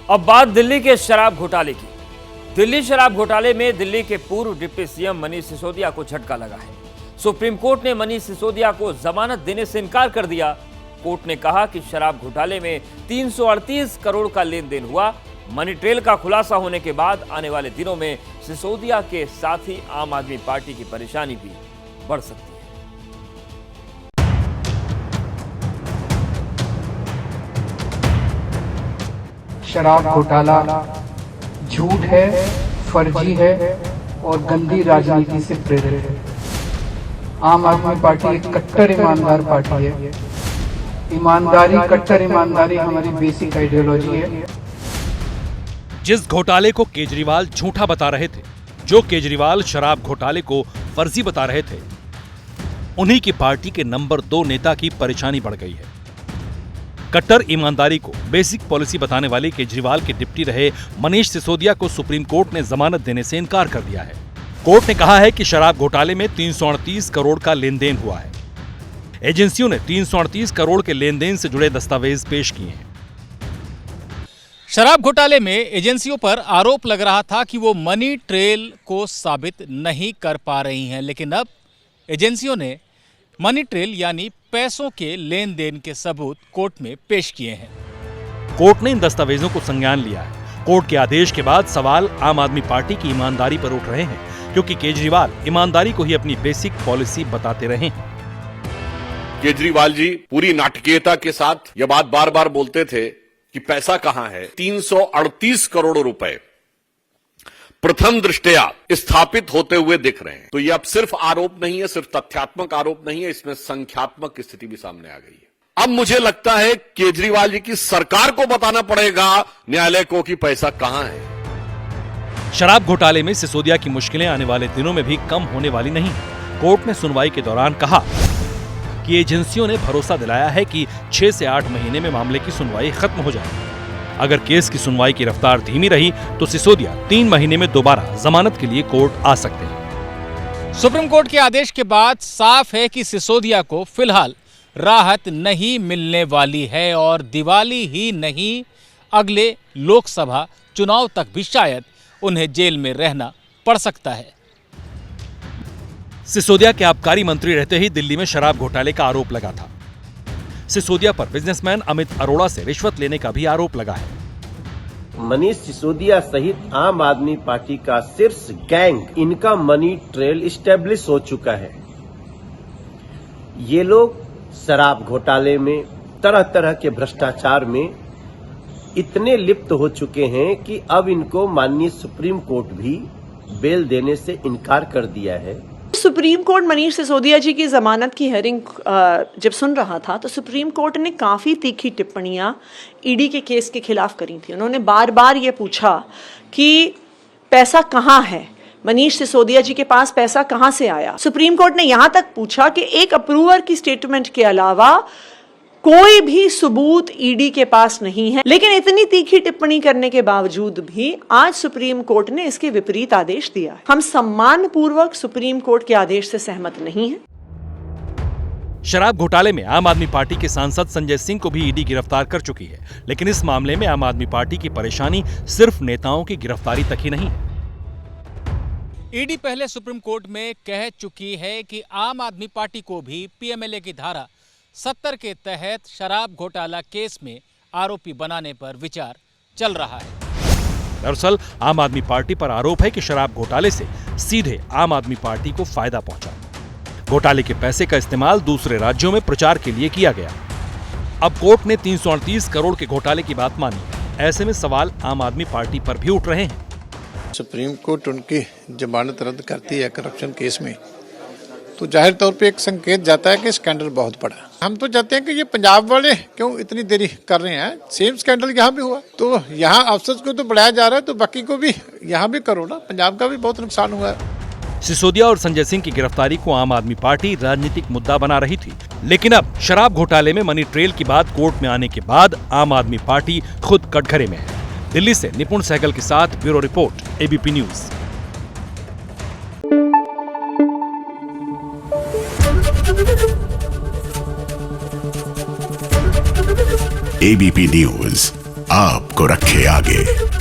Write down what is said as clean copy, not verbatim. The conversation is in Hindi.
अब बात दिल्ली के शराब घोटाले की। दिल्ली शराब घोटाले में दिल्ली के पूर्व डिप्टी सीएम मनीष सिसोदिया को झटका लगा है। सुप्रीम कोर्ट ने मनीष सिसोदिया को जमानत देने से इनकार कर दिया। कोर्ट ने कहा कि शराब घोटाले में 338 करोड़ का लेन देन हुआ। मनी ट्रेल का खुलासा होने के बाद आने वाले दिनों में सिसोदिया के साथ ही आम आदमी पार्टी की परेशानी भी बढ़ सकती है। शराब घोटाला झूठ है, फर्जी है और गंदी राजनीति से प्रेरित है। आम आदमी पार्टी एक कट्टर ईमानदार पार्टी है। ईमानदारी, कट्टर ईमानदारी हमारी बेसिक आइडियोलॉजी है। जिस घोटाले को केजरीवाल झूठा बता रहे थे, जो केजरीवाल शराब घोटाले को फर्जी बता रहे थे, उन्हीं की पार्टी के नंबर 2 नेता की परेशानी बढ़ गई है। कट्टर ईमानदारी को बेसिक पॉलिसी बताने वाले केजरीवाल के डिप्टी रहे मनीष सिसोदिया को सुप्रीम कोर्ट ने जमानत देने से इनकार कर दिया है। कोर्ट ने कहा है कि शराब घोटाले में 338 करोड़ का लेन देन हुआ है। एजेंसियों ने 338 करोड़ के लेन देन से जुड़े दस्तावेज पेश किए हैं। शराब घोटाले में एजेंसियों पर आरोप लग रहा था कि वो मनी ट्रेल को साबित नहीं कर पा रही हैं, लेकिन अब एजेंसियों ने मनी ट्रेल यानी पैसों के लेन देन के सबूत कोर्ट में पेश किए हैं। कोर्ट ने इन दस्तावेजों को संज्ञान लिया है। कोर्ट के आदेश के बाद सवाल आम आदमी पार्टी की ईमानदारी पर उठ रहे हैं, क्योंकि केजरीवाल ईमानदारी को ही अपनी बेसिक पॉलिसी बताते रहे हैं। केजरीवाल जी पूरी नाटकीयता के साथ यह बात बार बार बोलते थे कि पैसा कहां है। 338 करोड़ रुपए प्रथम दृष्टया स्थापित होते हुए दिख रहे हैं। तो ये अब सिर्फ आरोप नहीं है, सिर्फ तथ्यात्मक आरोप नहीं है, इसमें संख्यात्मक स्थिति भी सामने आ गई है। अब मुझे लगता है केजरीवाल जी की सरकार को बताना पड़ेगा न्यायालय को कि पैसा कहां है। शराब घोटाले में सिसोदिया की मुश्किलें आने वाले दिनों में भी कम होने वाली नहीं। कोर्ट ने सुनवाई के दौरान कहा कि एजेंसियों ने भरोसा दिलाया है कि 6 से 8 महीने में मामले की सुनवाई खत्म हो जाएगी। अगर केस की सुनवाई की रफ्तार धीमी रही तो सिसोदिया 3 महीने में दोबारा जमानत के लिए कोर्ट आ सकते हैं। सुप्रीम कोर्ट के आदेश के बाद साफ है कि सिसोदिया को फिलहाल राहत नहीं मिलने वाली है और दिवाली ही नहीं, अगले लोकसभा चुनाव तक भी शायद उन्हें जेल में रहना पड़ सकता है। सिसोदिया के आबकारी मंत्री रहते ही दिल्ली में शराब घोटाले का आरोप लगा था। सिसोदिया पर बिजनेसमैन अमित अरोड़ा से रिश्वत लेने का भी आरोप लगा है। मनीष सिसोदिया सहित आम आदमी पार्टी का शीर्ष गैंग, इनका मनी ट्रेल इस्टेब्लिश हो चुका है। ये लोग शराब घोटाले में, तरह तरह के भ्रष्टाचार में इतने लिप्त हो चुके हैं कि अब इनको माननीय सुप्रीम कोर्ट भी बेल देने से इनकार कर दिया है। सुप्रीम कोर्ट मनीष सिसोदिया जी की जमानत की हियरिंग जब सुन रहा था तो सुप्रीम कोर्ट ने काफ़ी तीखी टिप्पणियां ईडी के केस के खिलाफ करी थी। उन्होंने बार बार ये पूछा कि पैसा कहाँ है, मनीष सिसोदिया जी के पास पैसा कहाँ से आया। सुप्रीम कोर्ट ने यहाँ तक पूछा कि एक अप्रूवर की स्टेटमेंट के अलावा कोई भी सबूत ईडी के पास नहीं है। लेकिन इतनी तीखी टिप्पणी करने के बावजूद भी आज सुप्रीम कोर्ट ने इसके विपरीत आदेश दिया है। हम सम्मानपूर्वक सुप्रीम कोर्ट के आदेश से सहमत नहीं हैं। शराब घोटाले में आम आदमी पार्टी के सांसद संजय सिंह को भी ईडी गिरफ्तार कर चुकी है, लेकिन इस मामले में आम आदमी पार्टी की परेशानी सिर्फ नेताओं की गिरफ्तारी तक ही नहीं है। ईडी पहले सुप्रीम कोर्ट में कह चुकी है कि आम आदमी पार्टी को भी पीएमएलए की धारा 70 के तहत शराब घोटाला केस में आरोपी बनाने पर विचार चल रहा है। दरअसल आम आदमी पार्टी पर आरोप है कि शराब घोटाले से सीधे आम आदमी पार्टी को फायदा पहुंचा। घोटाले के पैसे का इस्तेमाल दूसरे राज्यों में प्रचार के लिए किया गया। अब कोर्ट ने 338 करोड़ के घोटाले की बात मानी। ऐसे में सवाल आम आदमी पार्टी पर भी उठ रहे हैं। सुप्रीम कोर्ट उनकी जमानत रद्द करती है करप्शन केस में, तो जाहिर तौर पे एक संकेत जाता है कि स्कैंडल बहुत बड़ा। हम तो चाहते हैं कि ये पंजाब वाले क्यों इतनी देरी कर रहे हैं। सेम स्कैंडल यहाँ भी हुआ, तो यहाँ अफसर को तो बढ़ाया जा रहा है, तो बाकी को भी यहाँ भी करो ना। पंजाब का भी बहुत नुकसान हुआ है। सिसोदिया और संजय सिंह की गिरफ्तारी को आम आदमी पार्टी राजनीतिक मुद्दा बना रही थी, लेकिन अब शराब घोटाले में मनी ट्रेल की बात कोर्ट में आने के बाद आम आदमी पार्टी खुद कटघरे में है। दिल्ली से निपुण सहगल के साथ bureau report, ABP news. ABP news आपको रखे आगे।